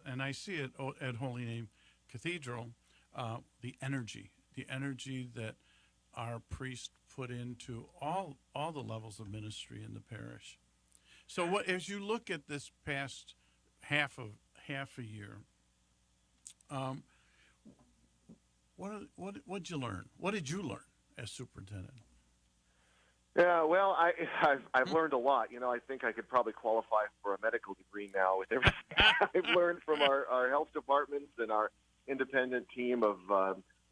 and I see it at Holy Name Cathedral, the energy that our priests put into all the levels of ministry in the parish. So, as you look at this past half a year, what'd you learn? What did you learn as superintendent? Yeah, well, I've learned a lot. I think I could probably qualify for a medical degree now with everything I've learned from our health departments and our independent team of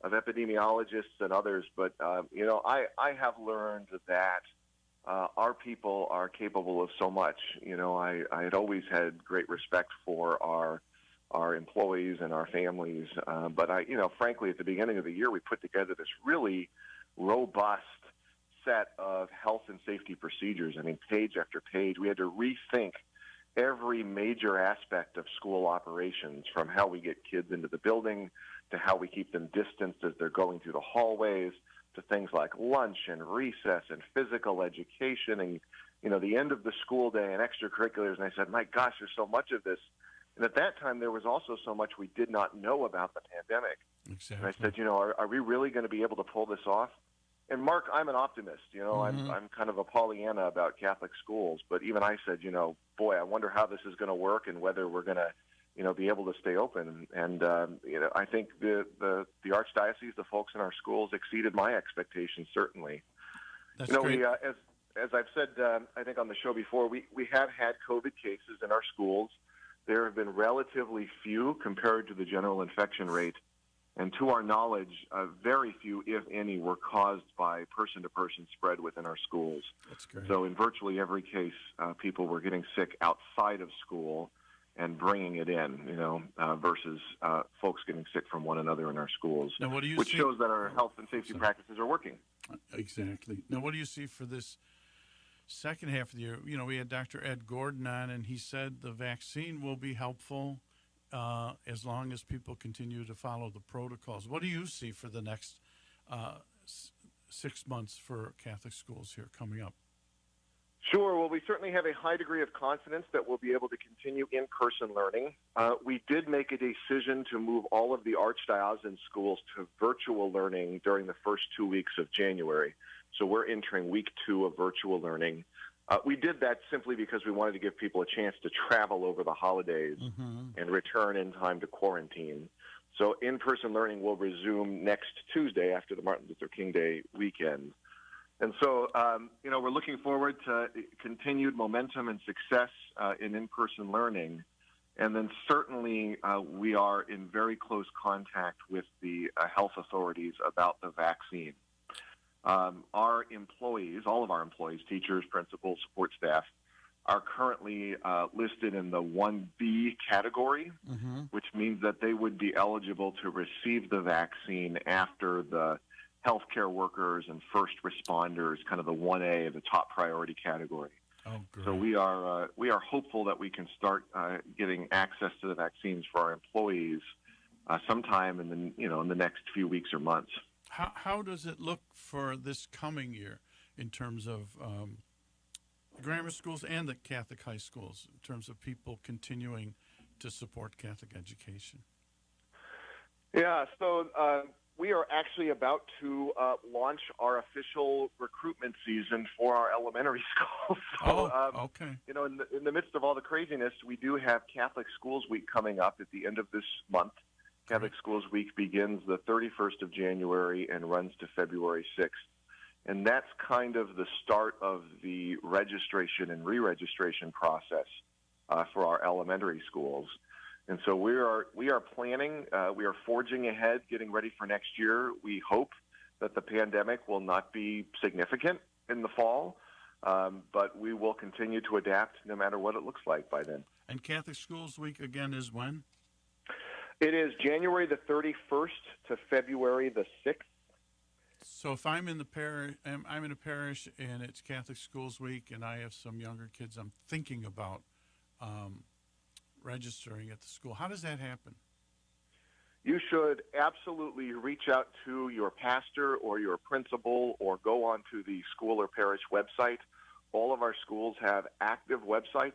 epidemiologists and others. But I have learned that our people are capable of so much. I had always had great respect for our employees and our families. But frankly, at the beginning of the year, we put together this really robust set of health and safety procedures. I mean, page after page, we had to rethink every major aspect of school operations, from how we get kids into the building to how we keep them distanced as they're going through the hallways, to things like lunch and recess and physical education and, the end of the school day and extracurriculars. And I said, my gosh, there's so much of this. And at that time, there was also so much we did not know about the pandemic. Exactly. And I said, are we really going to be able to pull this off? And Mark, I'm an optimist. I'm kind of a Pollyanna about Catholic schools. But even I said, boy, I wonder how this is going to work and whether we're going to, be able to stay open. And I think the Archdiocese, the folks in our schools, exceeded my expectations. Certainly. That's great. We, as I've said, I think on the show before, we have had COVID cases in our schools. There have been relatively few compared to the general infection rate. And to our knowledge, very few, if any, were caused by person-to-person spread within our schools. That's great. So in virtually every case, people were getting sick outside of school and bringing it in, versus folks getting sick from one another in our schools, now, what do you which see? shows that our health and safety practices are working. Exactly. Now, what do you see for this second half of the year? We had Dr. Ed Gordon on, and he said the vaccine will be helpful as long as people continue to follow the protocols. What do you see for the next 6 months for Catholic schools here coming up? Sure. Well, we certainly have a high degree of confidence that we'll be able to continue in-person learning. We did make a decision to move all of the archdiocesan schools to virtual learning during the first 2 weeks of January. So we're entering week 2 of virtual learning. We did that simply because we wanted to give people a chance to travel over the holidays and return in time to quarantine. So in-person learning will resume next Tuesday after the Martin Luther King Day weekend. And so, we're looking forward to continued momentum and success in in-person learning. And then certainly we are in very close contact with the health authorities about the vaccine. Our employees, all of our employees, teachers, principals, support staff, are currently listed in the 1B category, which means that they would be eligible to receive the vaccine after the healthcare workers and first responders, kind of the 1A, the top priority category. Oh, great. So we are hopeful that we can start getting access to the vaccines for our employees sometime in the next few weeks or months. How does it look for this coming year in terms of the grammar schools and the Catholic high schools, in terms of people continuing to support Catholic education? Yeah, so we are actually about to launch our official recruitment season for our elementary schools. So, okay. In the midst of all the craziness, we do have Catholic Schools Week coming up at the end of this month. Catholic Schools Week begins the 31st of January and runs to February 6th. And that's kind of the start of the registration and re-registration process for our elementary schools. And so we are planning, we are forging ahead, getting ready for next year. We hope that the pandemic will not be significant in the fall, but we will continue to adapt no matter what it looks like by then. And Catholic Schools Week again is when? It is January the 31st to February the 6th. So if I'm in a parish and it's Catholic Schools Week and I have some younger kids I'm thinking about registering at the school, how does that happen? You should absolutely reach out to your pastor or your principal or go onto the school or parish website. All of our schools have active websites.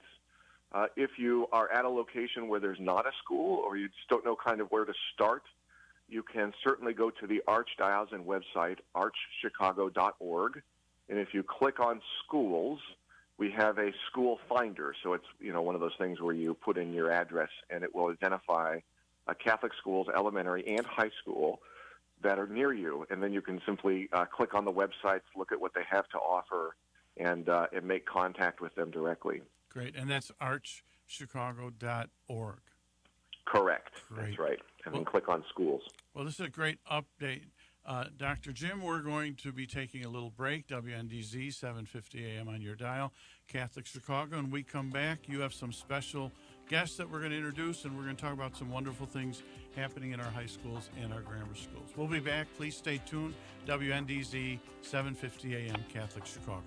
If you are at a location where there's not a school or you just don't know kind of where to start, you can certainly go to the Archdiocesan website, archchicago.org. And if you click on schools, we have a school finder. So it's, one of those things where you put in your address and it will identify Catholic schools, elementary and high school, that are near you. And then you can simply click on the websites, look at what they have to offer, and make contact with them directly. Great. And that's archchicago.org. Correct. Great. That's right. And then click on schools. Well, this is a great update. Dr. Jim, we're going to be taking a little break. WNDZ, 750 a.m. on your dial, Catholic Chicago. And we come back. You have some special guests that we're going to introduce, and we're going to talk about some wonderful things happening in our high schools and our grammar schools. We'll be back. Please stay tuned. WNDZ, 750 a.m., Catholic Chicago.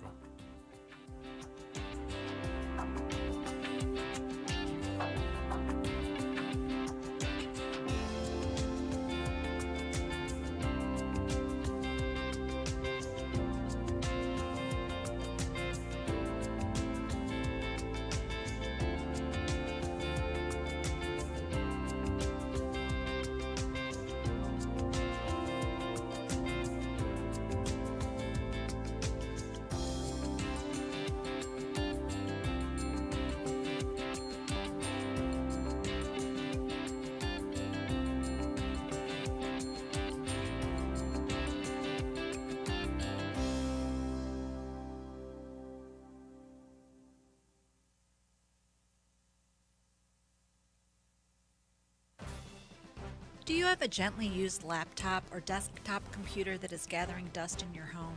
Do you have a gently used laptop or desktop computer that is gathering dust in your home?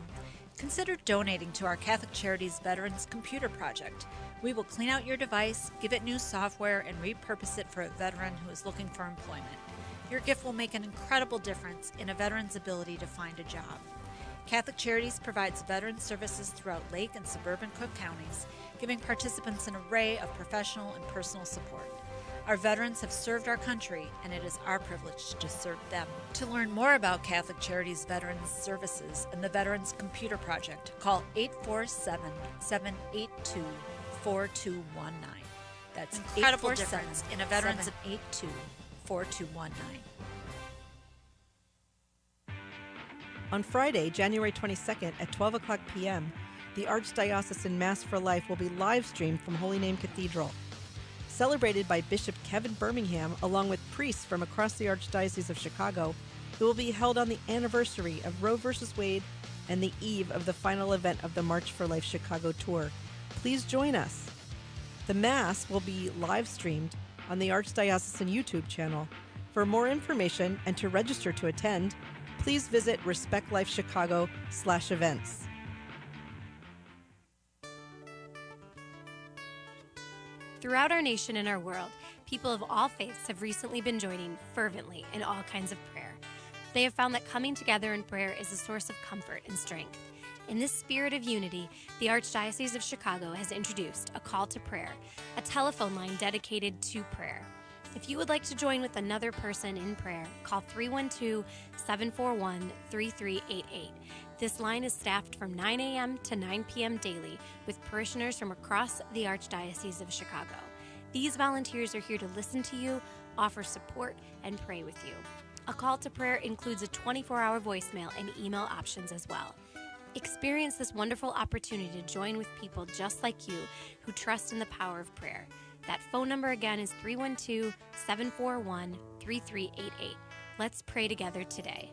Consider donating to our Catholic Charities Veterans Computer Project. We will clean out your device, give it new software, and repurpose it for a veteran who is looking for employment. Your gift will make an incredible difference in a veteran's ability to find a job. Catholic Charities provides veteran services throughout Lake and suburban Cook counties, giving participants an array of professional and personal support. Our veterans have served our country, and it is our privilege to serve them. To learn more about Catholic Charities Veterans Services and the Veterans Computer Project, call 847-782-4219. That's incredible difference in a veteran's 782-4219. On Friday, January 22nd at 12 o'clock p.m., the Archdiocesan Mass for Life will be live streamed from Holy Name Cathedral. Celebrated by Bishop Kevin Birmingham along with priests from across the Archdiocese of Chicago, it will be held on the anniversary of Roe v. Wade and the eve of the final event of the March for Life Chicago tour. Please join us. The Mass will be live streamed on the Archdiocesan YouTube channel. For more information and to register to attend, please visit respectlifechicago.com/events. Throughout our nation and our world, people of all faiths have recently been joining fervently in all kinds of prayer. They have found that coming together in prayer is a source of comfort and strength. In this spirit of unity, the Archdiocese of Chicago has introduced a call to prayer, a telephone line dedicated to prayer. If you would like to join with another person in prayer, call 312-741-3388. This line is staffed from 9 a.m. to 9 p.m. daily with parishioners from across the Archdiocese of Chicago. These volunteers are here to listen to you, offer support, and pray with you. A call to prayer includes a 24-hour voicemail and email options as well. Experience this wonderful opportunity to join with people just like you who trust in the power of prayer. That phone number again is 312-741-3388. Let's pray together today.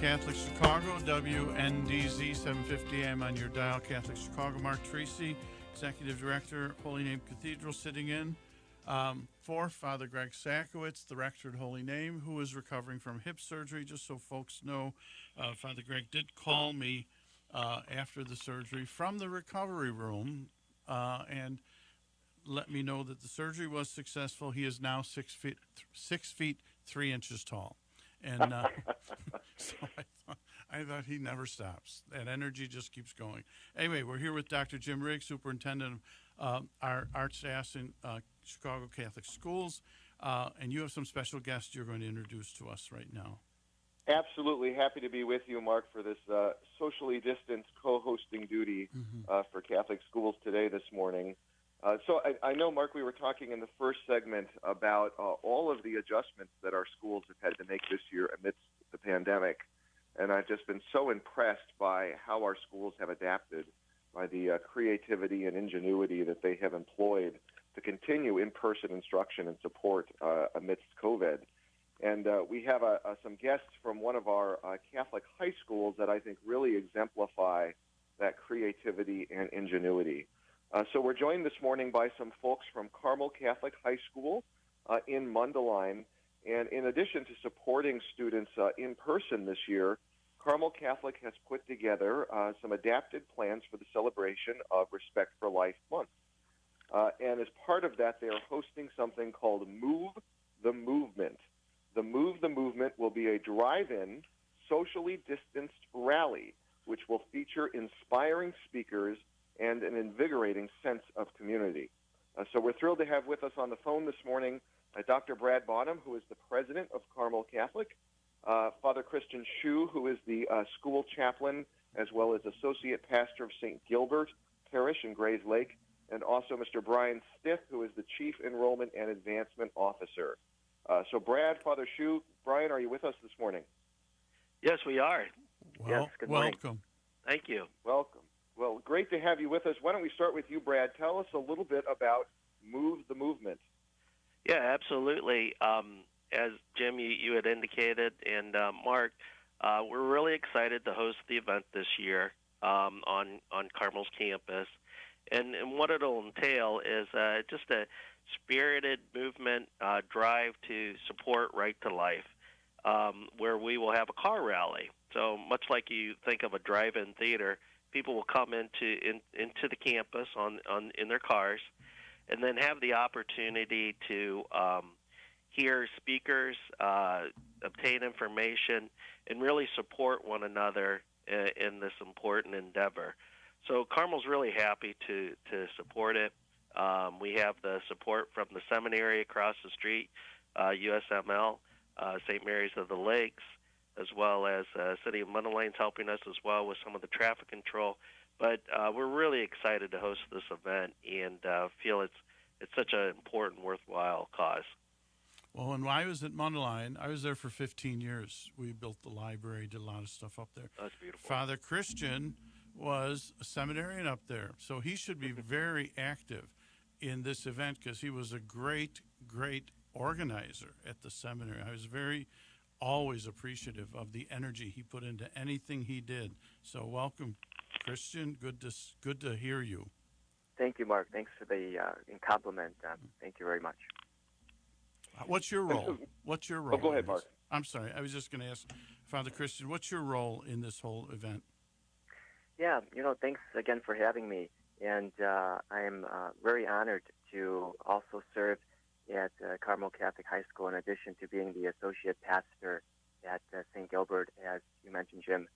Catholic Chicago, WNDZ, 750 AM on your dial. Catholic Chicago, Mark Tracy, Executive Director, Holy Name Cathedral, sitting in for Father Greg Sakowitz, the Rector at Holy Name, who is recovering from hip surgery. Just so folks know, Father Greg did call me after the surgery from the recovery room and let me know that the surgery was successful. He is now 6 feet 3 inches tall. And So I thought he never stops. That energy just keeps going. Anyway, we're here with Dr. Jim Riggs, superintendent of our archdiocese in Chicago Catholic Schools, and you have some special guests you're going to introduce to us right now. Absolutely. Happy to be with you, Mark, for this socially distanced co-hosting duty for Catholic Schools today this morning. So I know, Mark, we were talking in the first segment about all of the adjustments that our schools have had to make this year amidst the pandemic. And I've just been so impressed by how our schools have adapted, by the creativity and ingenuity that they have employed to continue in-person instruction and support amidst COVID. And we have some guests from one of our Catholic high schools that I think really exemplify that creativity and ingenuity. So we're joined this morning by some folks from Carmel Catholic High School in Mundelein. And in addition to supporting students in person this year, Carmel Catholic has put together some adapted plans for the celebration of Respect for Life Month. And as part of that, they are hosting something called Move the Movement. The Move the Movement will be a drive-in, socially distanced rally, which will feature inspiring speakers and an invigorating sense of community. So we're thrilled to have with us on the phone this morning Dr. Brad Bonham, who is the president of Carmel Catholic, Father Christian Shiu, who is the school chaplain, as well as associate pastor of St. Gilbert Parish in Grays Lake, and also Mr. Brian Stith, who is the chief enrollment and advancement officer. So Brad, Father Shiu, Brian, are you with us this morning? Yes, we are. Well, yes, good morning. Welcome. Thank you. Welcome. Well, great to have you with us. Why don't we start with you, Brad? Tell us a little bit about Move the Movement. Yeah, absolutely. As Jim, you had indicated, and Mark, we're really excited to host the event this year on Carmel's campus. And what it'll entail is just a spirited movement drive to support Right to Life, where we will have a car rally. So much like you think of a drive-in theater, people will come into the campus in their cars, and then have the opportunity to hear speakers, obtain information, and really support one another in this important endeavor. So Carmel's really happy to support it. We have the support from the seminary across the street, USML, St. Mary's of the Lakes, as well as City of Mundelein helping us as well with some of the traffic control. But we're really excited to host this event and feel it's such an important, worthwhile cause. Well, when I was at Mundelein, I was there for 15 years. We built the library, did a lot of stuff up there. That's beautiful. Father Christian was a seminarian up there, so he should be very active in this event because he was a great, great organizer at the seminary. I was always appreciative of the energy he put into anything he did. So welcome, Christian. Good to hear you. Thank you, Mark. Thanks for the compliment. Thank you very much. What's your role? What's your role? Oh, go ahead, Mark. I'm sorry. I was just going to ask Father Christian, what's your role in this whole event? Yeah, thanks again for having me. And I am very honored to also serve at Carmel Catholic High School in addition to being the associate pastor at St. Gilbert, as you mentioned, Jim.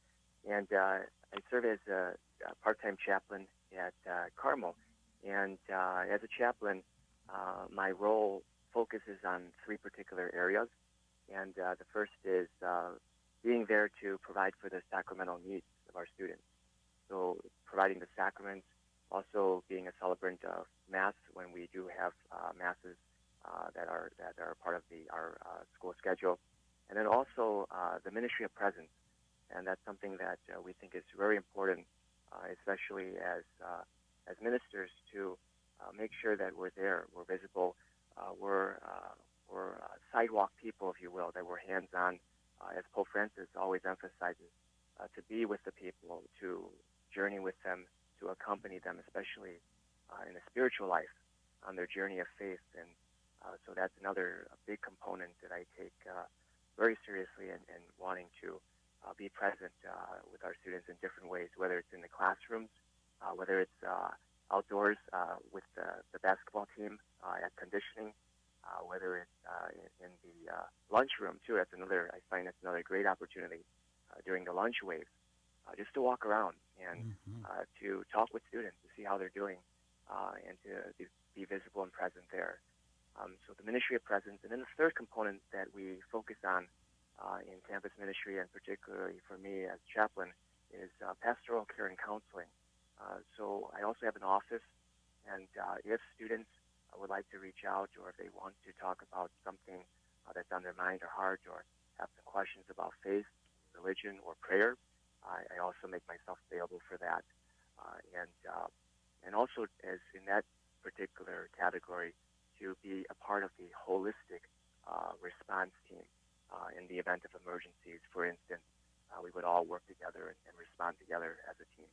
And I serve as a part-time chaplain at Carmel. And as a chaplain, my role focuses on three particular areas. And the first is being there to provide for the sacramental needs of our students. So providing the sacraments, also being a celebrant of Mass when we do have Masses that are part of our school schedule. And then also the ministry of presence. And that's something that we think is very important, especially as ministers, to make sure that we're there, we're visible, we're sidewalk people, if you will, that we're hands-on, as Pope Francis always emphasizes, to be with the people, to journey with them, to accompany them, especially in the spiritual life, on their journey of faith. And so that's another big component that I take very seriously and wanting to be present with our students in different ways, whether it's in the classrooms, whether it's outdoors with the basketball team at conditioning, whether it's in the lunchroom too. I find that's another great opportunity during the lunch wave, just to walk around and to talk with students to see how they're doing and to be visible and present there. So the ministry of presence. And then the third component that we focus on in campus ministry, and particularly for me as chaplain, is pastoral care and counseling. So I also have an office, and if students would like to reach out, or if they want to talk about something that's on their mind or heart, or have some questions about faith, religion, or prayer, I also make myself available for that. And also, as in that particular category, to be a part of the holistic response team in the event of emergencies. For instance, we would all work together and respond together as a team.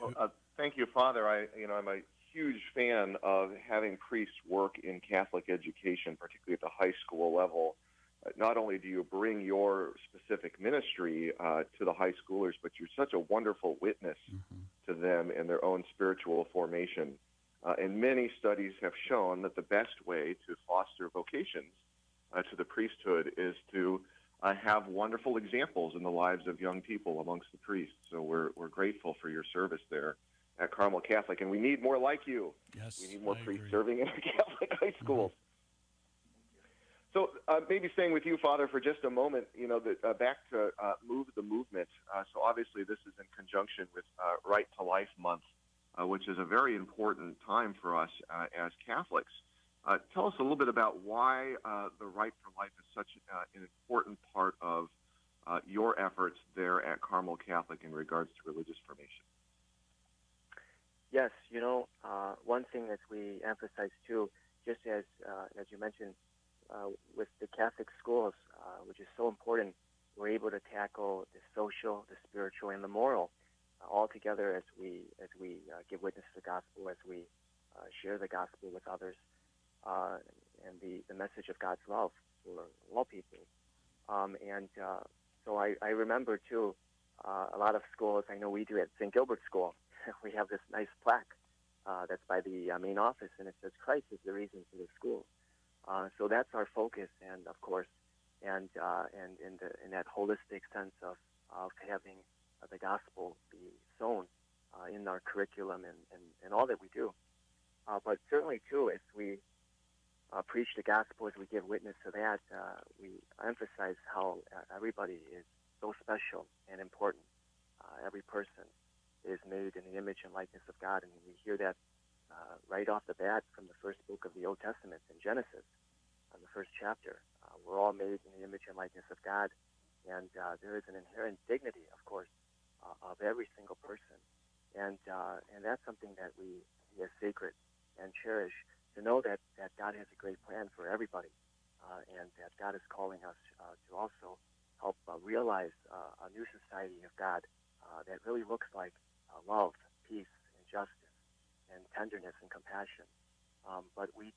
Well, thank you, Father. I'm a huge fan of having priests work in Catholic education, particularly at the high school level. Not only do you bring your specific ministry to the high schoolers, but you're such a wonderful witness to them in their own spiritual formation. And many studies have shown that the best way to foster vocations to the priesthood is to have wonderful examples in the lives of young people amongst the priests. So we're grateful for your service there at Carmel Catholic, and we need more like you. Yes, we need more I priests agree. serving in our Catholic high schools. So maybe staying with you, Father, for just a moment, back to Move the Movement. So obviously this is in conjunction with Right to Life Month, which is a very important time for us as Catholics. Tell us a little bit about why the Right for Life is such an important part of your efforts there at Carmel Catholic in regards to religious formation. Yes, one thing that we emphasize too, just as you mentioned, with the Catholic schools, which is so important, we're able to tackle the social, the spiritual, and the moral all together as we give witness to the gospel, as we share the gospel with others, and the message of God's love for all people. So I remember too, a lot of schools, I know we do at St. Gilbert School, we have this nice plaque that's by the main office, and it says Christ is the reason for the school. So that's our focus, and of course, and in that holistic sense of having the gospel be sown in our curriculum and all that we do. But certainly too, as we preach the gospel, as we give witness to that, we emphasize how everybody is so special and important. Every person is made in the image and likeness of God, and we hear that right off the bat from the first book of the Old Testament in Genesis, the first chapter. We're all made in the image and likeness of God, and there is an inherent dignity, of course, of every single person, and that's something that we as sacred and cherish, to know that God has a great plan for everybody, and that God is calling us to also help realize a new society of God that really looks like love, peace, and justice, and tenderness and compassion. But we're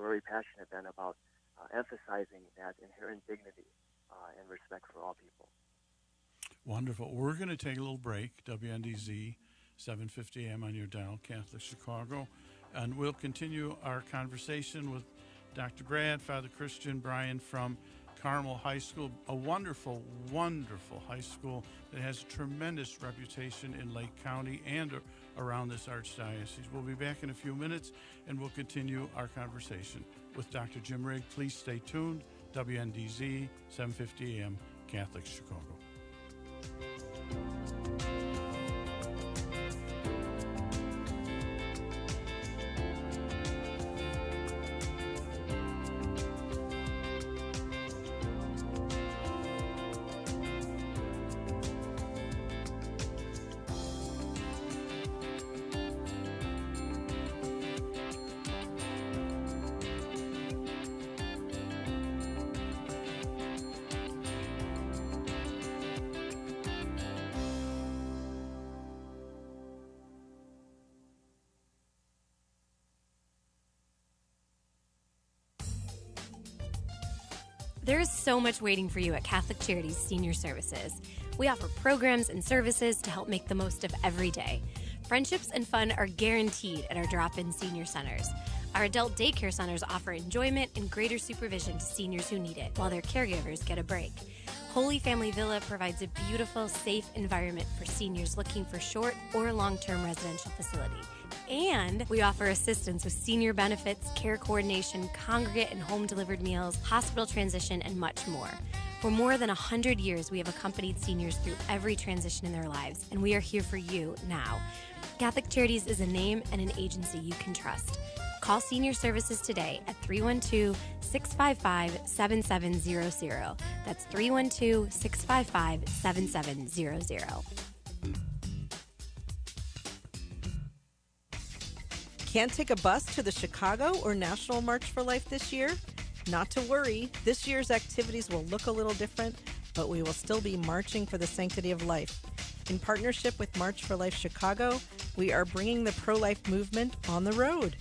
very passionate then about emphasizing that inherent dignity and respect for all people. Wonderful. We're going to take a little break, WNDZ, 750 AM on your dial, Catholic Chicago, and we'll continue our conversation with Dr. Brad, Father Christian, Brian from Carmel High School, a wonderful, wonderful high school that has a tremendous reputation in Lake County and around this archdiocese. We'll be back in a few minutes, and we'll continue our conversation with Dr. Jim Rigg. Please stay tuned. WNDZ, 750 AM, Catholic Chicago. There is so much waiting for you at Catholic Charities Senior Services. We offer programs and services to help make the most of every day. Friendships and fun are guaranteed at our drop-in senior centers. Our adult daycare centers offer enjoyment and greater supervision to seniors who need it, while their caregivers get a break. Holy Family Villa provides a beautiful, safe environment for seniors looking for short or long-term residential facility. And we offer assistance with senior benefits, care coordination, congregate and home-delivered meals, hospital transition, and much more. For more than 100 years, we have accompanied seniors through every transition in their lives, and we are here for you now. Catholic Charities is a name and an agency you can trust. Call Senior Services today at 312-655-7700. That's 312-655-7700. Can't take a bus to the Chicago or National March for Life this year? Not to worry, this year's activities will look a little different, but we will still be marching for the sanctity of life. In partnership with March for Life Chicago, we are bringing the pro-life movement on the road.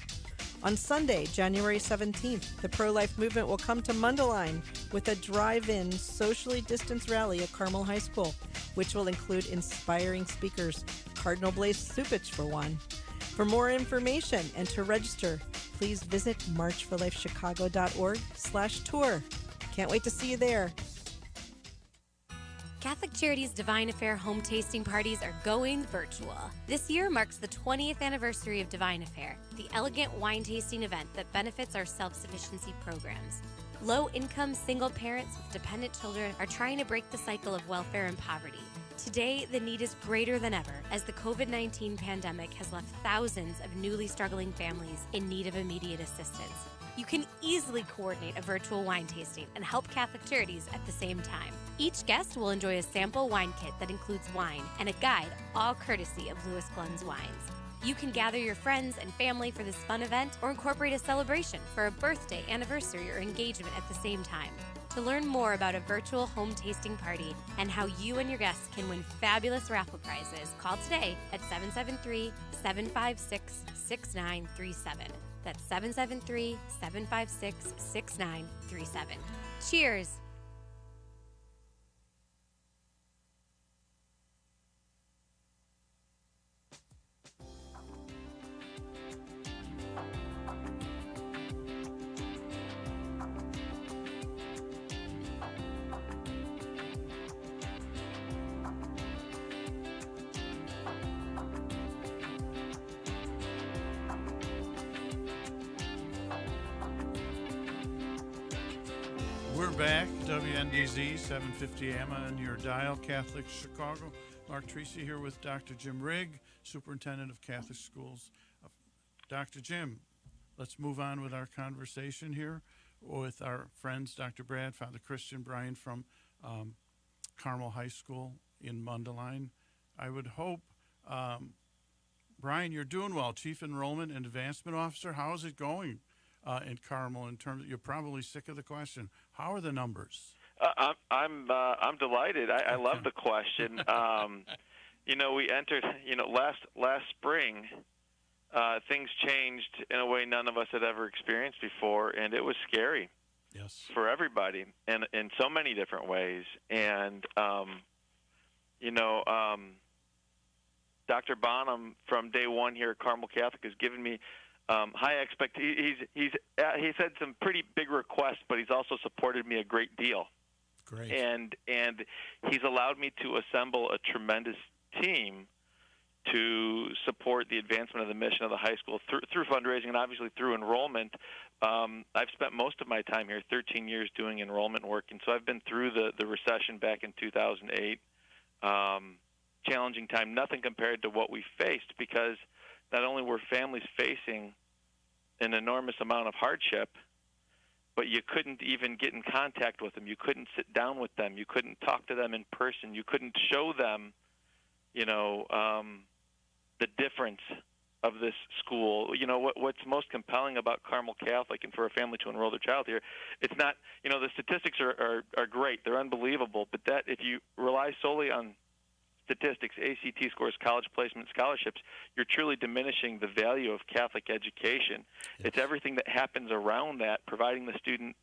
On Sunday, January 17th, the pro-life movement will come to Mundelein with a drive-in, socially distanced rally at Carmel High School, which will include inspiring speakers, Cardinal Blaise Supich for one. For more information and to register, please visit marchforlifechicago.org/tour. Can't wait to see you there. Catholic Charities Divine Affair home tasting parties are going virtual. This year marks the 20th anniversary of Divine Affair, the elegant wine tasting event that benefits our self-sufficiency programs. Low-income single parents with dependent children are trying to break the cycle of welfare and poverty. Today, the need is greater than ever as the COVID-19 pandemic has left thousands of newly struggling families in need of immediate assistance. You can easily coordinate a virtual wine tasting and help Catholic Charities at the same time. Each guest will enjoy a sample wine kit that includes wine and a guide, all courtesy of Louis Glenn's Wines. You can gather your friends and family for this fun event or incorporate a celebration for a birthday, anniversary, or engagement at the same time. To learn more about a virtual home tasting party and how you and your guests can win fabulous raffle prizes, call today at 773-756-6937. That's 773-756-6937. Cheers! We're back, WNDZ 750 AM on your dial, Catholic Chicago. Mark Tracy here with Dr. Jim Rigg, Superintendent of Catholic Schools. Dr. Jim, let's move on with our conversation here with our friends, Dr. Brad, Father Christian, Brian from Carmel High School in Mundelein. I would hope, Brian, you're doing well, Chief Enrollment and Advancement Officer. How is it going in Carmel in terms of, you're probably sick of the question, how are the numbers? I'm delighted. I love the question. We entered, last spring, things changed in a way none of us had ever experienced before, and it was scary. Yes. For everybody, and in so many different ways. And Dr. Bonham from day one here at Carmel Catholic has given me high expectations. He's had some pretty big requests, but he's also supported me a great deal. Great. And he's allowed me to assemble a tremendous team to support the advancement of the mission of the high school through fundraising and obviously through enrollment. I've spent most of my time here, 13 years, doing enrollment work, and so I've been through the recession back in 2008. Challenging time, nothing compared to what we faced, because not only were families facing an enormous amount of hardship, but you couldn't even get in contact with them. You couldn't sit down with them. You couldn't talk to them in person. You couldn't show them, the difference of this school. What's most compelling about Carmel Catholic and for a family to enroll their child here, it's not, the statistics are great. They're unbelievable. But that if you rely solely on statistics, ACT scores, college placement, scholarships, you're truly diminishing the value of Catholic education. Yes. It's everything that happens around that, providing the student,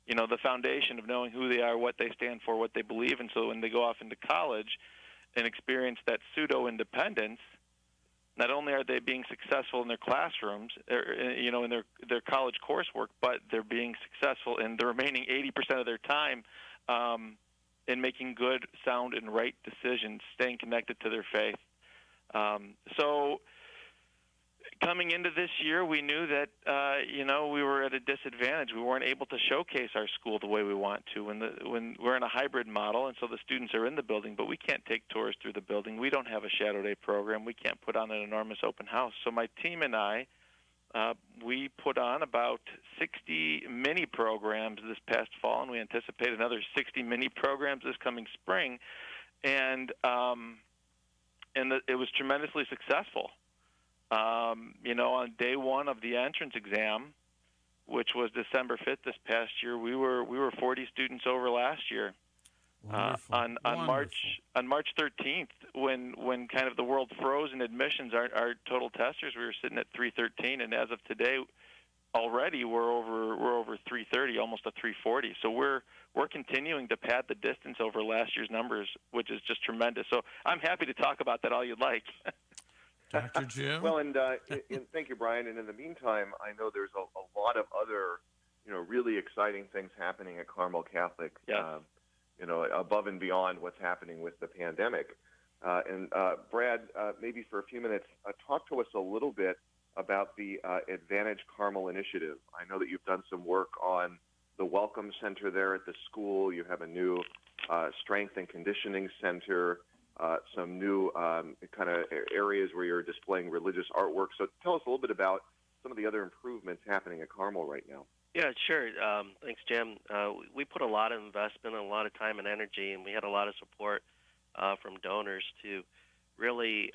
the foundation of knowing who they are, what they stand for, what they believe. And so when they go off into college and experience that pseudo-independence, not only are they being successful in their classrooms, in their college coursework, but they're being successful in the remaining 80% of their time in making good, sound, and right decisions, staying connected to their faith. So coming into this year, we knew that, we were at a disadvantage. We weren't able to showcase our school the way we want to when we're in a hybrid model, and so the students are in the building, but we can't take tours through the building. We don't have a Shadow Day program. We can't put on an enormous open house. So my team and I, we put on about 60 mini programs this past fall, and we anticipate another 60 mini programs this coming spring, and it was tremendously successful. On day one of the entrance exam, which was December 5th this past year, we were 40 students over last year. On March 13th, when kind of the world froze in admissions, our total testers, we were sitting at 313, and as of today, already we're over 330, almost a 340. So we're continuing to pad the distance over last year's numbers, which is just tremendous. So I'm happy to talk about that all you'd like. Dr. Jim? Well, and thank you, Brian. And in the meantime, I know there's a lot of other, really exciting things happening at Carmel Catholic, yes. Above and beyond what's happening with the pandemic. And Brad, maybe for a few minutes, talk to us a little bit about the Advantage Carmel initiative. I know that you've done some work on the Welcome Center there at the school. You have a new strength and conditioning center. Some new kind of areas where you're displaying religious artwork. So tell us a little bit about some of the other improvements happening at Carmel right now. Yeah, sure. Thanks, Jim. We put a lot of investment and a lot of time and energy, and we had a lot of support from donors to really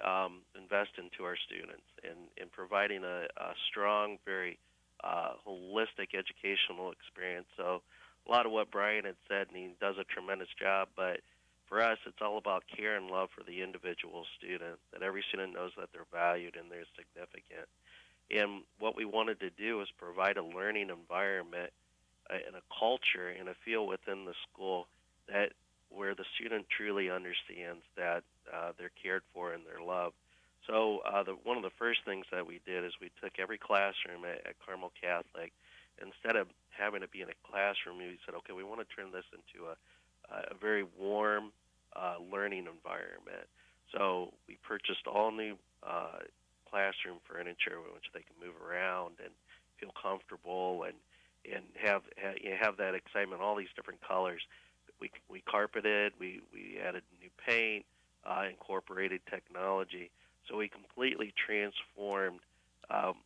invest into our students in providing a strong, very holistic educational experience. So a lot of what Brian had said, and he does a tremendous job, but for us, it's all about care and love for the individual student, that every student knows that they're valued and they're significant. And what we wanted to do is provide a learning environment and a culture and a feel within the school that where the student truly understands that they're cared for and they're loved. So one of the first things that we did is we took every classroom at Carmel Catholic. Instead of having it be in a classroom, we said, okay, we want to turn this into a very warm learning environment. So we purchased all new classroom furniture in which they can move around and feel comfortable and have that excitement, all these different colors. We carpeted, we added new paint, incorporated technology. So we completely transformed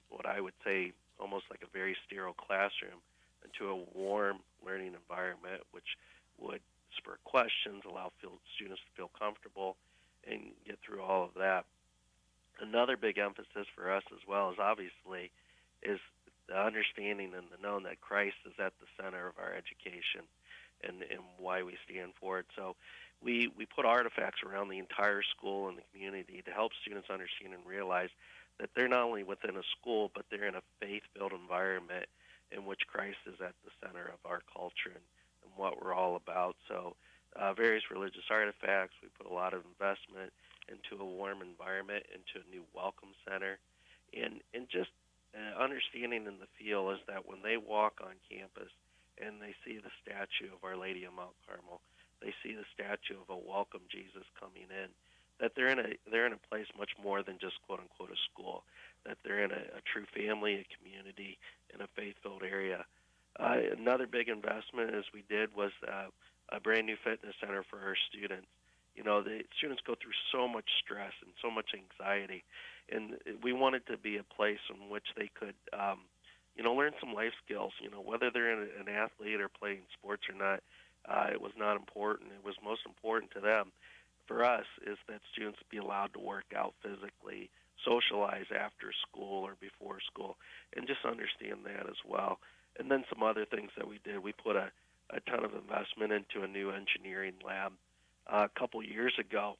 what I would say almost like a very sterile classroom into a warm learning environment, which would spur questions, allow students to feel comfortable, and get through all of that. Another big emphasis for us as well is obviously is the understanding and the known that Christ is at the center of our education and why we stand for it. So we put artifacts around the entire school and the community to help students understand and realize that they're not only within a school, but they're in a faith-filled environment in which Christ is at the center of our culture and what we're all about. So various religious artifacts, we put a lot of investment into a warm environment, into a new welcome center, and just understanding in the feel is that when they walk on campus and they see the statue of Our Lady of Mount Carmel, they see the statue of a welcome Jesus coming in, that they're in a place much more than just quote unquote a school, that they're in a true family, a community, in a faith-filled area. Another big investment as we did was a brand new fitness center for our students. The students go through so much stress and so much anxiety, and we wanted to be a place in which they could, learn some life skills. Whether they're an athlete or playing sports or not, it was not important. It was most important to them, for us, is that students be allowed to work out physically, socialize after school or before school, and just understand that as well. And then some other things that we did, we put a ton of investment into a new engineering lab. A couple years ago,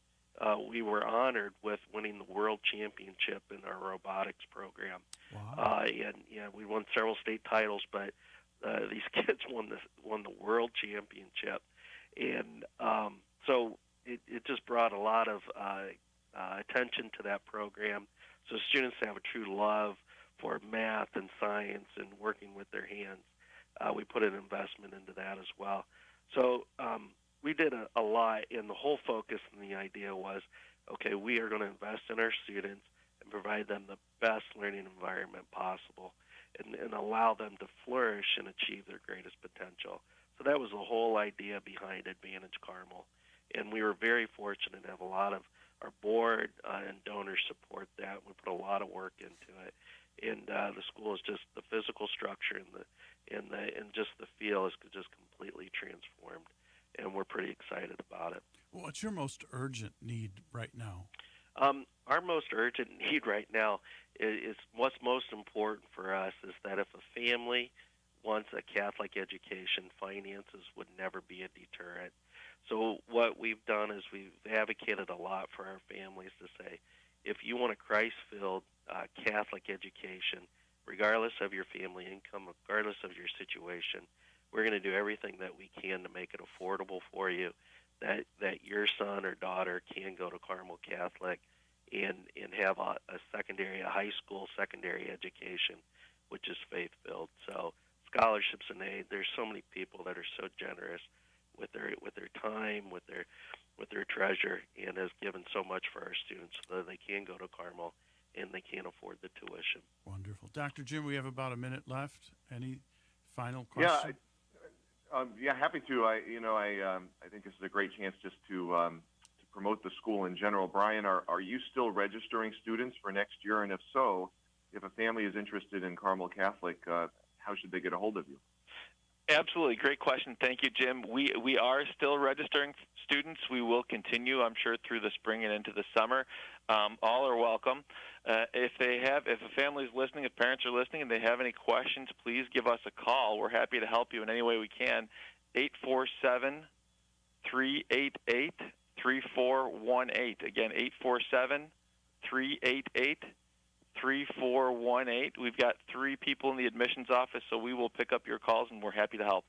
we were honored with winning the world championship in our robotics program. Wow. And we won several state titles, but these kids won the world championship. And so it just brought a lot of attention to that program, so students have a true love for math and science and working with their hands. We put an investment into that as well. So we did a lot, and the whole focus and the idea was, okay, we are going to invest in our students and provide them the best learning environment possible and allow them to flourish and achieve their greatest potential. So that was the whole idea behind Advantage Carmel. And we were very fortunate to have a lot of our board and donors support that. We put a lot of work into it. And the school is just, the physical structure and just the feel is just completely transformed. And we're pretty excited about it. What's your most urgent need right now? Our most urgent need right now is what's most important for us is that if a family wants a Catholic education, finances would never be a deterrent. So what we've done is we've advocated a lot for our families to say, if you want a Christ-filled Catholic education, regardless of your family income, regardless of your situation, we're going to do everything that we can to make it affordable for you, that your son or daughter can go to Carmel Catholic and have a high school secondary education, which is faith-filled. So scholarships and aid, there's so many people that are so generous with their time, with their treasure, and has given so much for our students so that they can go to Carmel and they can afford the tuition. Wonderful. Dr. Jim, we have about a minute left. Any final question? Yeah, happy to. I think this is a great chance just to promote the school in general. Brian, are you still registering students for next year? And if so, if a family is interested in Carmel Catholic, how should they get a hold of you? Absolutely. Great question. Thank you, Jim. We are still registering students. We will continue, I'm sure, through the spring and into the summer. All are welcome. If a family is listening, if parents are listening and they have any questions, please give us a call. We're happy to help you in any way we can. 847-388-3418. Again, 847-388-3418. We've got 3 people in the admissions office, so we will pick up your calls, and we're happy to help.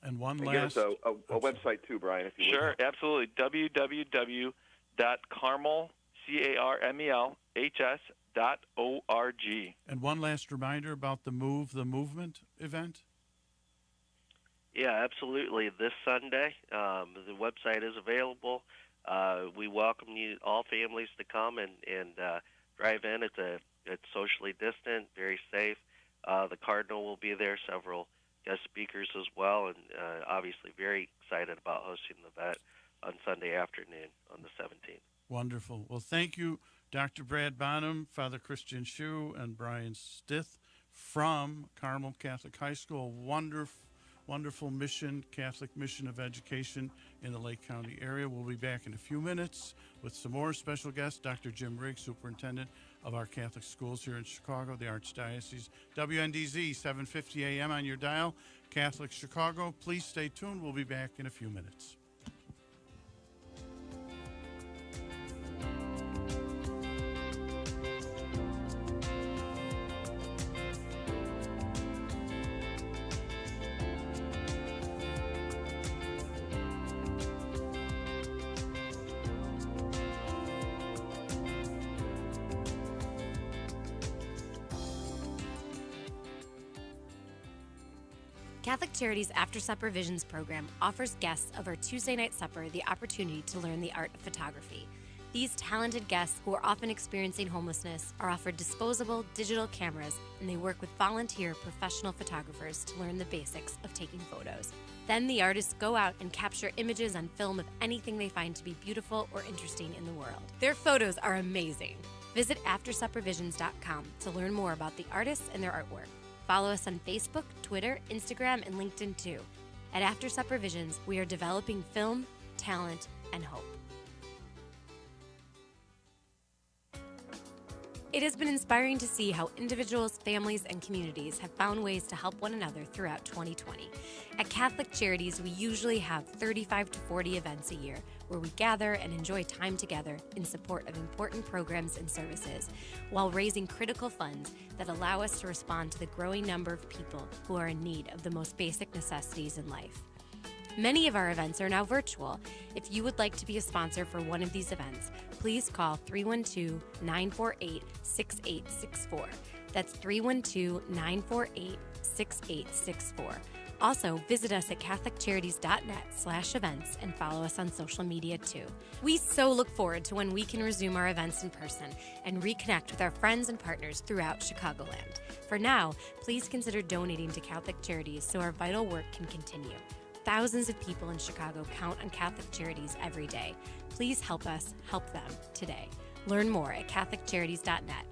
And one and last... give us a website, too, Brian, if you would. Sure, absolutely. www.carmelcamelhs.org. And one last reminder about the Movement event? Yeah, absolutely. This Sunday, the website is available. We welcome you, all families, to come and drive in. It's socially distant, very safe. The Cardinal will be there, several guest speakers as well, and obviously very excited about hosting the event on Sunday afternoon on the 17th. Wonderful. Well, thank you, Dr. Brad Bonham, Father Christian Shiu, and Brian Stith from Carmel Catholic High School. Wonderful mission, Catholic mission of education in the Lake County area. We'll be back in a few minutes with some more special guests. Dr. Jim Riggs, Superintendent of our Catholic schools here in Chicago, the Archdiocese. WNDZ, 750 AM on your dial, Catholic Chicago. Please stay tuned. We'll be back in a few minutes. Catholic Charities After Supper Visions program offers guests of our Tuesday night supper the opportunity to learn the art of photography. These talented guests, who are often experiencing homelessness, are offered disposable digital cameras, and they work with volunteer professional photographers to learn the basics of taking photos. Then the artists go out and capture images on film of anything they find to be beautiful or interesting in the world. Their photos are amazing. Visit AfterSupperVisions.com to learn more about the artists and their artwork. Follow us on Facebook, Twitter, Instagram, and LinkedIn too. At After Supper Visions, we are developing film, talent, and hope. It has been inspiring to see how individuals, families, and communities have found ways to help one another throughout 2020. At Catholic Charities, we usually have 35 to 40 events a year where we gather and enjoy time together in support of important programs and services, while raising critical funds that allow us to respond to the growing number of people who are in need of the most basic necessities in life. Many of our events are now virtual. If you would like to be a sponsor for one of these events, please call 312-948-6864. That's 312-948-6864. Also, visit us at CatholicCharities.net/events and follow us on social media too. We so look forward to when we can resume our events in person and reconnect with our friends and partners throughout Chicagoland. For now, please consider donating to Catholic Charities so our vital work can continue. Thousands of people in Chicago count on Catholic Charities every day. Please help us help them today. Learn more at CatholicCharities.net.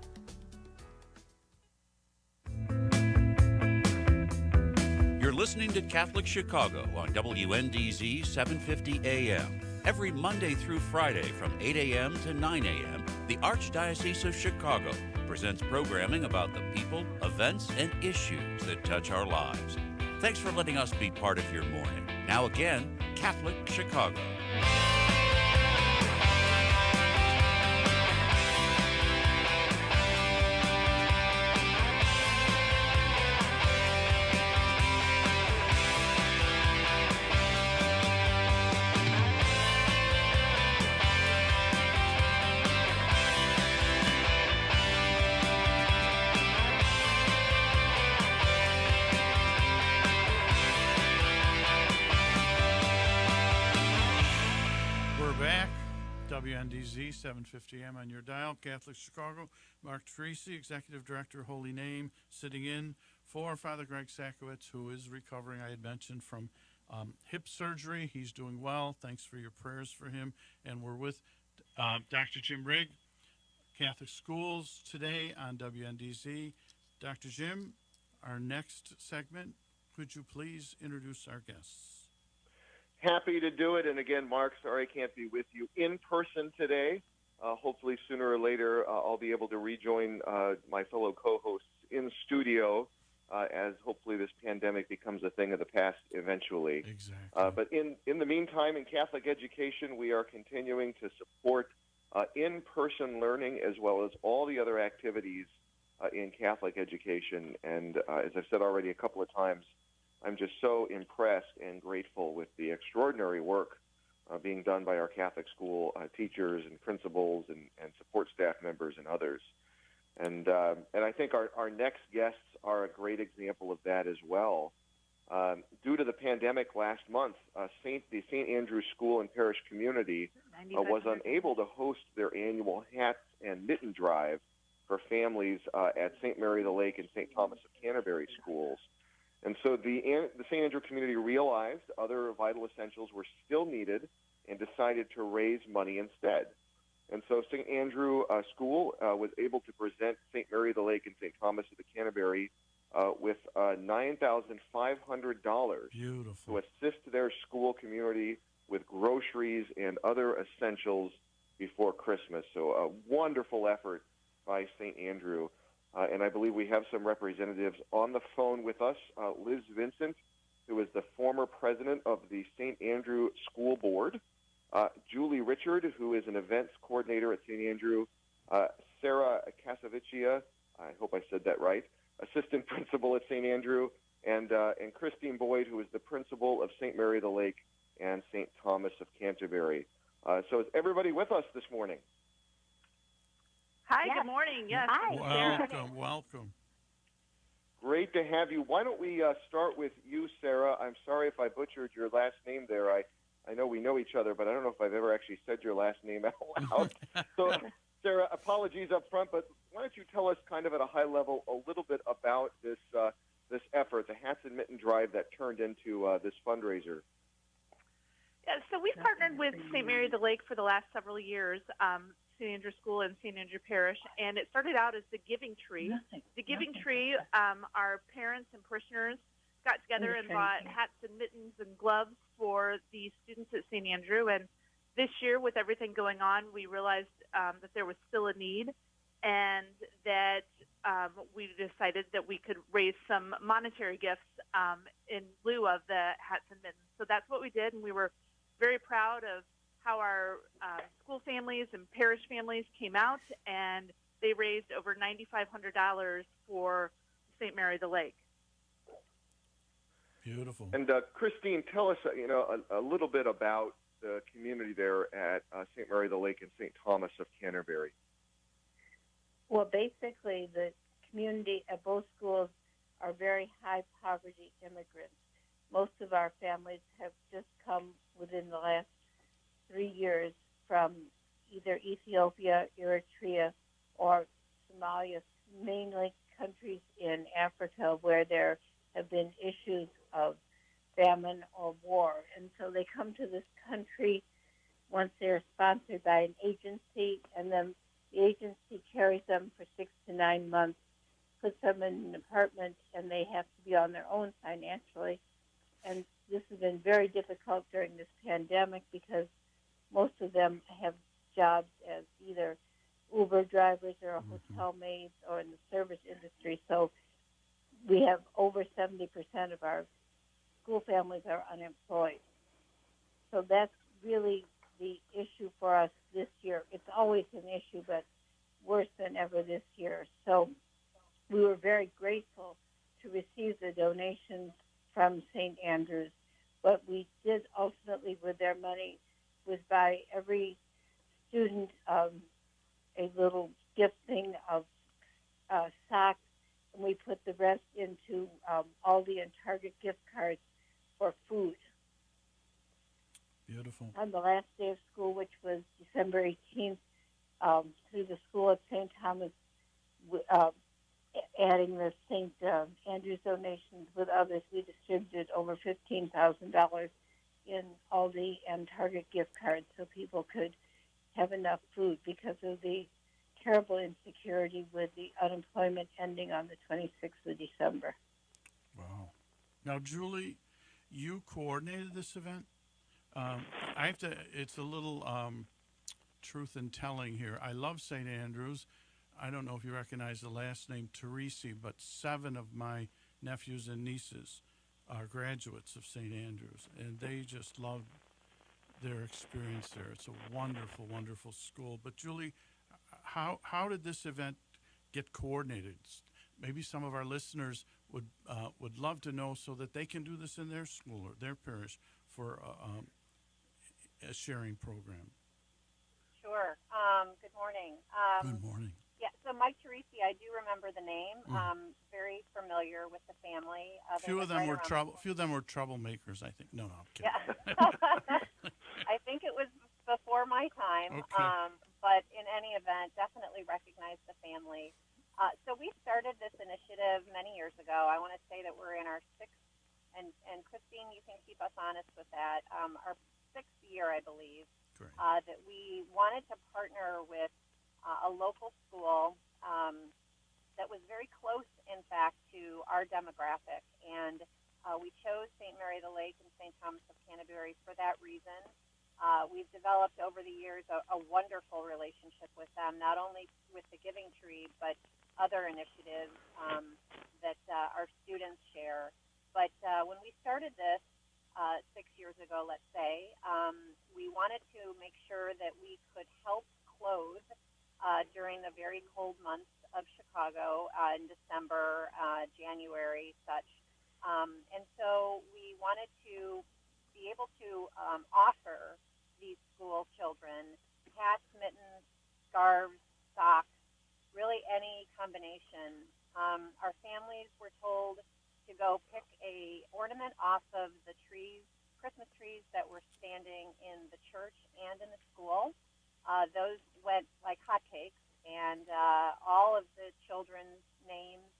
You're listening to Catholic Chicago on WNDZ 750 AM. Every Monday through Friday from 8 a.m. to 9 a.m., the Archdiocese of Chicago presents programming about the people, events, and issues that touch our lives. Thanks for letting us be part of your morning. Now again, Catholic Chicago. WNDZ 750 AM on your dial. Catholic Chicago. Mark Tracy, Executive Director, Holy Name, sitting in for Father Greg Sakowicz, who is recovering, I had mentioned, from hip surgery. He's doing well. Thanks for your prayers for him. And we're with Dr. Jim Rigg, Catholic Schools, today on WNDZ. Dr. Jim, our next segment, could you please introduce our guests? Happy to do it. And again, Mark, sorry I can't be with you in person today. Hopefully sooner or later I'll be able to rejoin my fellow co-hosts in studio as hopefully this pandemic becomes a thing of the past eventually. Exactly. But in the meantime, in Catholic education, we are continuing to support in-person learning as well as all the other activities in Catholic education. And as I've said already a couple of times, I'm just so impressed and grateful with the extraordinary work being done by our Catholic school teachers and principals and support staff members and others. And I think our next guests are a great example of that as well. Due to the pandemic last month, the St. Andrew's School and Parish community was unable to host their annual Hats and Mitten Drive for families at St. Mary the Lake and St. Thomas of Canterbury schools. And so the St. Andrew community realized other vital essentials were still needed and decided to raise money instead. And so St. Andrew School was able to present St. Mary the Lake and St. Thomas of the Canterbury with $9,500 to assist their school community with groceries and other essentials before Christmas. So a wonderful effort by St. Andrew. And I believe we have some representatives on the phone with us. Liz Vincent, who is the former president of the St. Andrew School Board. Julie Richard, who is an events coordinator at St. Andrew. Sarah Casaviccia, I hope I said that right, assistant principal at St. Andrew. And Christine Boyd, who is the principal of St. Mary the Lake and St. Thomas of Canterbury. So is everybody with us this morning? Hi, good morning. Yes. Hi. Welcome. Great to have you. Why don't we start with you, Sarah? I'm sorry if I butchered your last name there. I know we know each other, but I don't know if I've ever actually said your last name out loud. So, Sarah, apologies up front, but why don't you tell us kind of at a high level a little bit about this effort, the Hats and Mitten Drive that turned into this fundraiser? Yeah, so we've partnered with St. Mary the Lake for the last several years, St. Andrew School and St. Andrew Parish, and it started out as the Giving Tree. The Giving Tree, our parents and parishioners got together and bought hats and mittens and gloves for the students at St. Andrew, and this year, with everything going on, we realized that there was still a need, and that we decided that we could raise some monetary gifts in lieu of the hats and mittens. So that's what we did, and we were very proud of how our school families and parish families came out, and they raised over $9,500 for St. Mary the Lake. Beautiful. And Christine, tell us, a little bit about the community there at St. Mary the Lake and St. Thomas of Canterbury. Well, basically, the community at both schools are very high poverty immigrants. Most of our families have just come within the last 3 years from either Ethiopia, Eritrea, or Somalia, mainly countries in Africa where there have been issues of famine or war. And so they come to this country once they're sponsored by an agency, and then the agency carries them for 6 to 9 months, puts them in an apartment, and they have to be on their own financially. And this has been very difficult during this pandemic because most of them have jobs as either Uber drivers or hotel maids or in the service industry. So we have over 70% of our school families are unemployed. So that's really the issue for us this year. It's always an issue, but worse than ever this year. So we were very grateful to receive the donations from St. Andrews. What we did ultimately with their money was buy every student a little gift thing of socks, and we put the rest into Aldi and Target gift cards for food. Beautiful. On the last day of school, which was December 18th, through the school at St. Thomas, adding the St. Andrews donations with others, we distributed over $15,000 in Aldi and Target gift cards so people could have enough food because of the terrible insecurity with the unemployment ending on the 26th of December. Wow. Now, Julie, you coordinated this event. I have to, it's a little truth in telling here. I love St. Andrews. I don't know if you recognize the last name Teresi, but 7 of my nephews and nieces are graduates of St. Andrews, and they just love their experience there. It's a wonderful, wonderful school. But Julie, how did this event get coordinated? Maybe some of our listeners would love to know so that they can do this in their school or their parish for a sharing program. Sure. Good morning. Good morning. Yeah, so Mike Teresi, I do remember the name. Very familiar with the family. Few of them were troublemakers, I think. No, I'm kidding. Yeah. I think it was before my time. Okay. But in any event, definitely recognize the family. So we started this initiative many years ago. I want to say that we're in our 6th, and Christine, you can keep us honest with that, our 6th year, I believe, that we wanted to partner with a local school that was very close, in fact, to our demographic. And we chose St. Mary the Lake and St. Thomas of Canterbury for that reason. We've developed over the years a wonderful relationship with them, not only with the Giving Tree, but other initiatives that our students share. But when we started this 6 years ago, let's say, we wanted to make sure that we could help clothe during the very cold months of Chicago in December, January, such. And so we wanted to be able to offer these school children hats, mittens, scarves, socks, really any combination. Our families were told to go pick a ornament off of the trees, Christmas trees that were standing in the church and in the school. Those went like hotcakes, and all of the children's names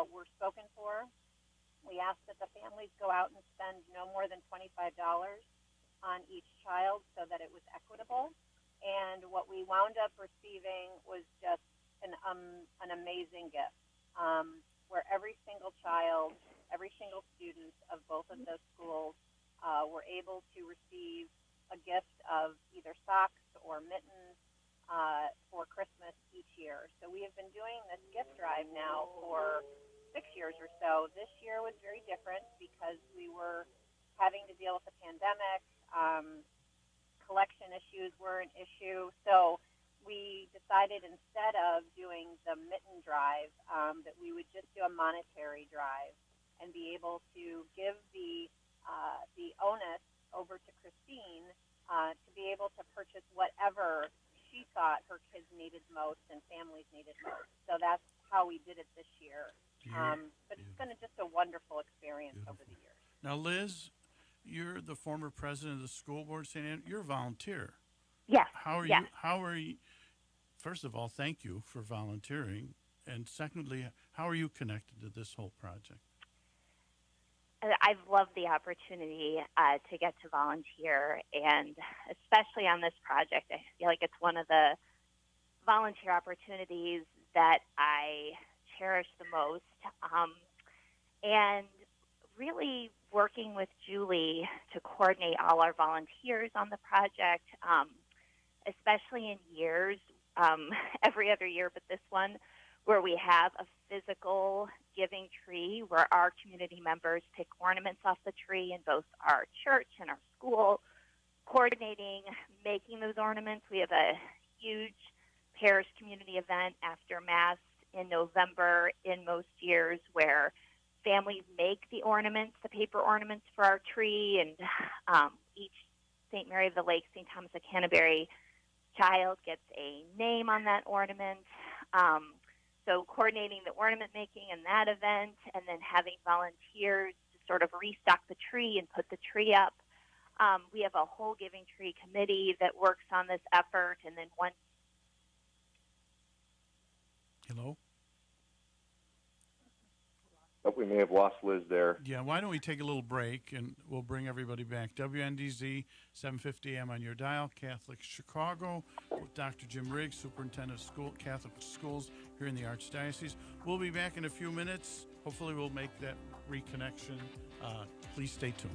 were spoken for. We asked that the families go out and spend no more than $25 on each child so that it was equitable. And what we wound up receiving was just an amazing gift, where every single child, every single student of both of those schools were able to receive a gift of either socks or mittens for Christmas each year. So we have been doing this gift drive now for 6 years or so. This year was very different because we were having to deal with the pandemic. Collection issues were an issue. So we decided instead of doing the mitten drive that we would just do a monetary drive. and be able to give the onus over to Christine to be able to purchase whatever she thought her kids needed most and families needed most. So that's how we did it this year. But it's been just a wonderful experience over the years. Now, Liz, you're the former president of the school board, St. Andrew. You're a volunteer. Yes. How are you? First of all, thank you for volunteering, and secondly, how are you connected to this whole project? I've loved the opportunity to get to volunteer, and especially on this project, I feel like it's one of the volunteer opportunities that I cherish the most. And really working with Julie to coordinate all our volunteers on the project, especially in years, every other year but this one, where we have a physical giving tree where our community members pick ornaments off the tree in both our church and our school, coordinating, making those ornaments. We have a huge parish community event after Mass in November in most years where families make the ornaments, the paper ornaments for our tree, and each St. Mary of the Lake, St. Thomas of Canterbury child gets a name on that ornament. So coordinating the ornament making and that event, and then having volunteers to sort of restock the tree and put the tree up. We have a whole Giving Tree committee that works on this effort, and then one. Hello? Oh, we may have lost Liz there. Yeah, why don't we take a little break, and we'll bring everybody back. WNDZ, 750 AM on your dial, Catholic Chicago, with Dr. Jim Riggs, Superintendent of Catholic Schools here in the Archdiocese. We'll be back in a few minutes. Hopefully we'll make that reconnection. Please stay tuned.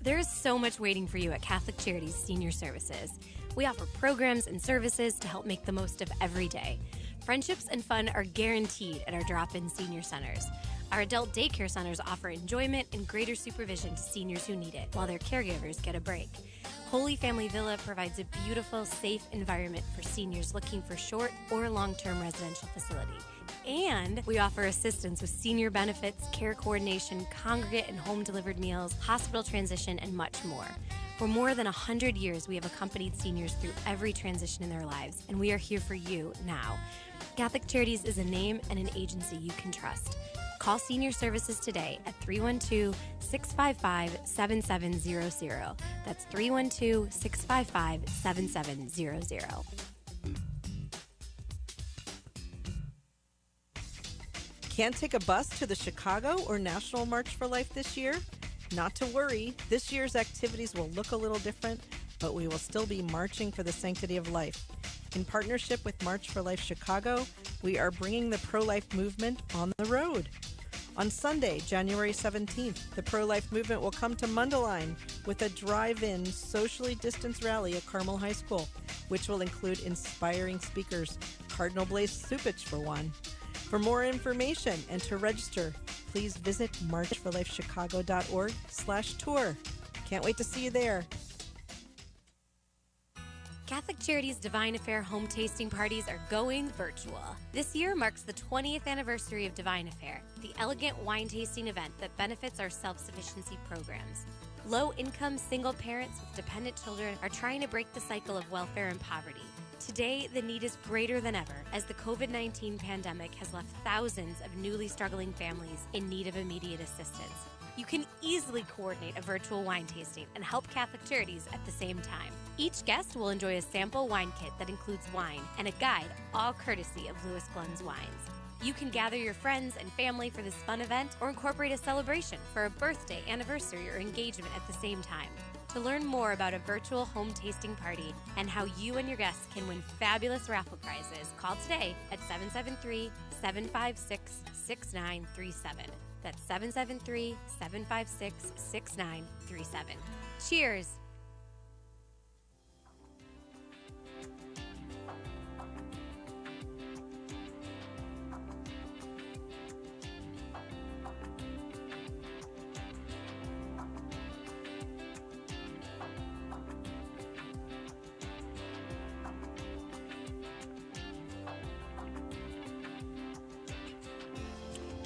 There is so much waiting for you at Catholic Charities Senior Services. We offer programs and services to help make the most of every day. Friendships and fun are guaranteed at our drop-in senior centers. Our adult daycare centers offer enjoyment and greater supervision to seniors who need it, while their caregivers get a break. Holy Family Villa provides a beautiful, safe environment for seniors looking for short or long-term residential facility. And we offer assistance with senior benefits, care coordination, congregate and home-delivered meals, hospital transition, and much more. For more than 100 years, we have accompanied seniors through every transition in their lives, and we are here for you now. Catholic Charities is a name and an agency you can trust. Call Senior Services today at 312-655-7700. That's 312-655-7700. Can't take a bus to the Chicago or National March for Life this year? Not to worry, this year's activities will look a little different, but we will still be marching for the sanctity of life. In partnership with March for Life Chicago, we are bringing the pro-life movement on the road. On Sunday, January 17th, the pro-life movement will come to Mundelein with a drive-in, socially distanced rally at Carmel High School, which will include inspiring speakers, Cardinal Blaise Supich for one. For more information and to register, please visit marchforlifechicago.org/tour. Can't wait to see you there. Catholic Charities Divine Affair home tasting parties are going virtual. This year marks the 20th anniversary of Divine Affair, the elegant wine tasting event that benefits our self-sufficiency programs. Low-income single parents with dependent children are trying to break the cycle of welfare and poverty. Today, the need is greater than ever as the COVID-19 pandemic has left thousands of newly struggling families in need of immediate assistance. You can easily coordinate a virtual wine tasting and help Catholic Charities at the same time. Each guest will enjoy a sample wine kit that includes wine and a guide, all courtesy of Louis Glenn's Wines. You can gather your friends and family for this fun event or incorporate a celebration for a birthday, anniversary, or engagement at the same time. To learn more about a virtual home tasting party and how you and your guests can win fabulous raffle prizes, call today at 773-756-6937. That's 773-756-6937. Cheers!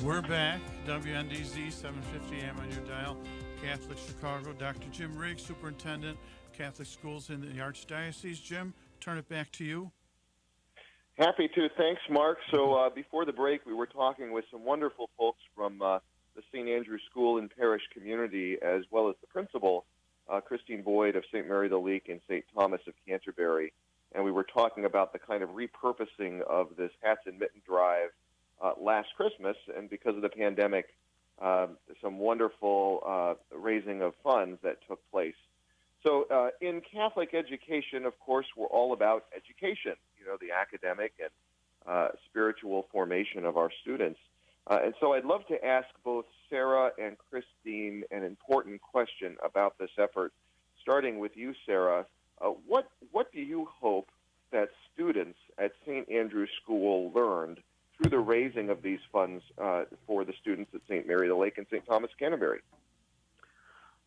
We're back. WNDZ 750 AM on your dial. Catholic Chicago. Dr. Jim Riggs, Superintendent, Catholic Schools in the Archdiocese. Jim, turn it back to you. Happy to. Thanks, Mark. So before the break, we were talking with some wonderful folks from the St. Andrew School and Parish community, as well as the principal, Christine Boyd of St. Mary the Leek and St. Thomas of Canterbury. And we were talking about the kind of repurposing of this Hats and Mitten Drive last Christmas, and because of the pandemic, some wonderful raising of funds that took place. So in Catholic education, of course, we're all about education, the academic and spiritual formation of our students. And so I'd love to ask both Sarah and Christine an important question about this effort. Starting with you, Sarah, what do you hope that students at St. Andrew's School learned through the raising of these funds for the students at St. Mary the Lake and St. Thomas Canterbury?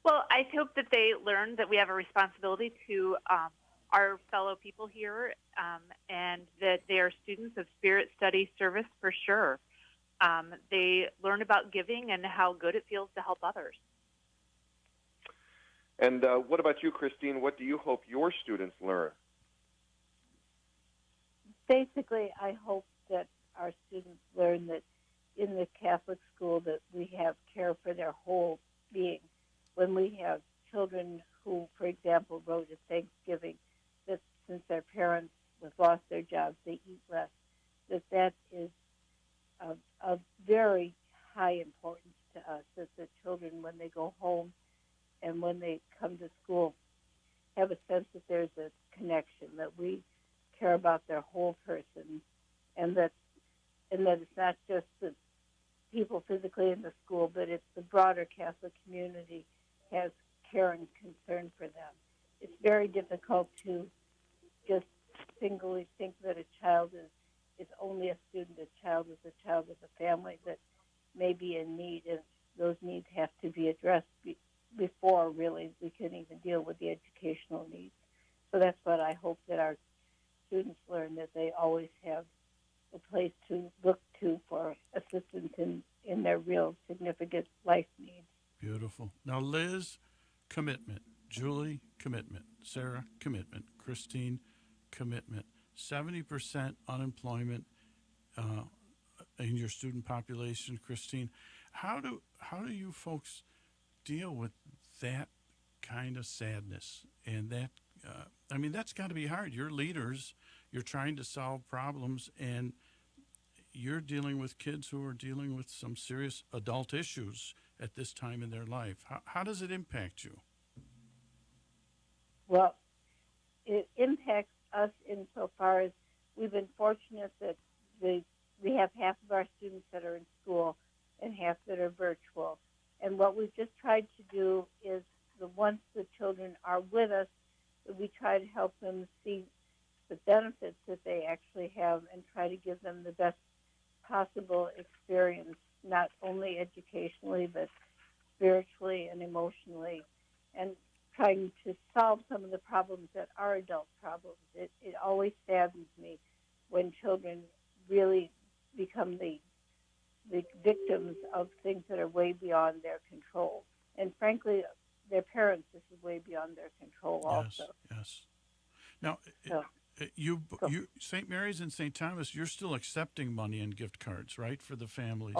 Well, I hope that they learn that we have a responsibility to our fellow people here, and that they are students of Spirit Study Service for sure. They learn about giving and how good it feels to help others. And what about you, Christine? What do you hope your students learn? Basically, I hope that our students learn that in the Catholic school that we have care for their whole being. When we have children who, for example, wrote a Thanksgiving that since their parents have lost their jobs, they eat less, that is of very high importance to us, that the children, when they go home and when they come to school, have a sense that there's a connection, that we care about their whole person, and that it's not just the people physically in the school, but it's the broader Catholic community has care and concern for them. It's very difficult to just singly think that a child is only a student. A child is a child of a family that may be in need, and those needs have to be addressed before really we can even deal with the educational needs. So that's what I hope that our students learn, that they always have a place to look to for assistance in their real significant life needs. Beautiful. Now, Liz, commitment. Julie, commitment. Sarah, commitment. Christine, commitment. 70% unemployment in your student population. Christine, how do you folks deal with that kind of sadness? And that, that's got to be hard. You're leaders. You're trying to solve problems, and you're dealing with kids who are dealing with some serious adult issues at this time in their life. How does it impact you? Well, it impacts us insofar as we've been fortunate that we have half of our students that are in school and half that are virtual. And what we've just tried to do is once the children are with us, we try to help them see the benefits that they actually have and try to give them the best possible experience, not only educationally, but spiritually and emotionally, and trying to solve some of the problems that are adult problems. It always saddens me when children really become the victims of things that are way beyond their control. And frankly, their parents, this is way beyond their control also. Yes. Now, you St. Mary's and St. Thomas, you're still accepting money and gift cards, right, for the families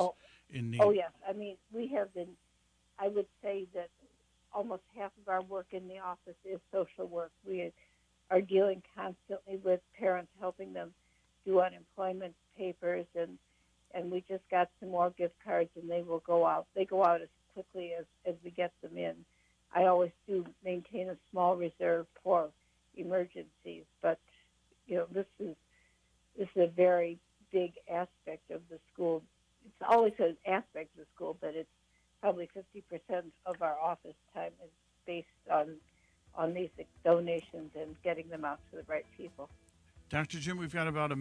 in need? Oh, yes. I mean, we have been, I would say that almost half of our work in the office is social work. We are dealing constantly with parents, helping them do unemployment papers, and we just got some more gift cards, and they will go out. They go out as quickly as we get them in. I always do maintain a small reserve for emergencies, but this is a very big aspect of the school. It's always an aspect of the school, but it's probably 50% of our office time is based on these donations and getting them out to the right people. Dr. Jim, we've got about a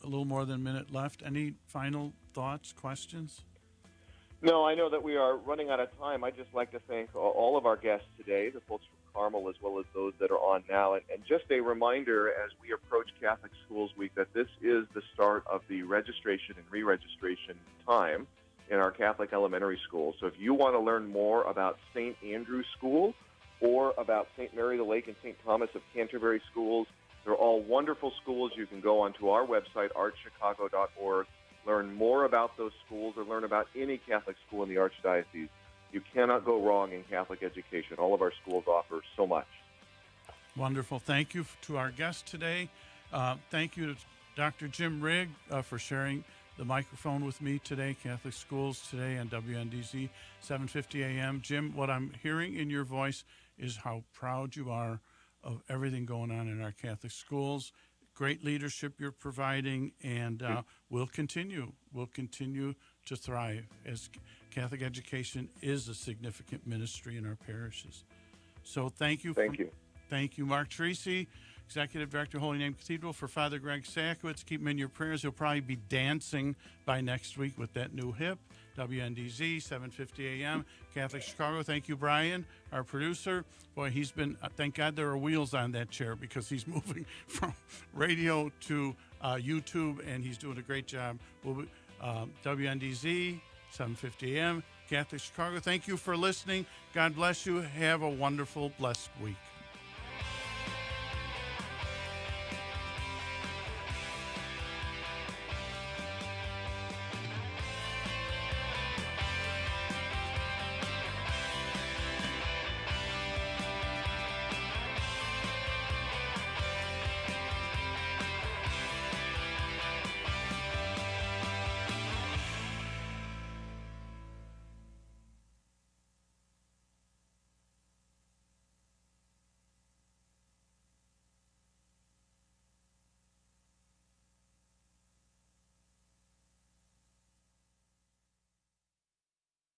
little more than a minute left. Any final thoughts, questions? No, I know that we are running out of time. I'd just like to thank all of our guests today, the folks from Carmel as well as those that are on now. And just a reminder as we approach Catholic Schools Week that this is the start of the registration and re-registration time in our Catholic elementary schools. So if you want to learn more about St. Andrew's School or about St. Mary the Lake and St. Thomas of Canterbury Schools, they're all wonderful schools. You can go onto our website, archchicago.org, learn more about those schools or learn about any Catholic school in the Archdiocese. You cannot go wrong in Catholic education. All of our schools offer so much. Wonderful. Thank you to our guest today. Thank you to Dr. Jim Rigg for sharing the microphone with me today, Catholic Schools Today on WNDZ 750 AM. Jim, what I'm hearing in your voice is how proud you are of everything going on in our Catholic schools. Great leadership you're providing, and we'll continue to thrive as Catholic education is a significant ministry in our parishes. So thank you. Thank you, Mark Tracy, Executive Director, Holy Name Cathedral, for Father Greg Sakowitz. Keep him in your prayers. He'll probably be dancing by next week with that new hip. WNDZ, 750 AM, Catholic Chicago. Thank you, Brian, our producer. Boy, he's been, thank God there are wheels on that chair because he's moving from radio to YouTube, and he's doing a great job. WNDZ, 750 AM, Catholic Chicago. Thank you for listening. God bless you. Have a wonderful, blessed week.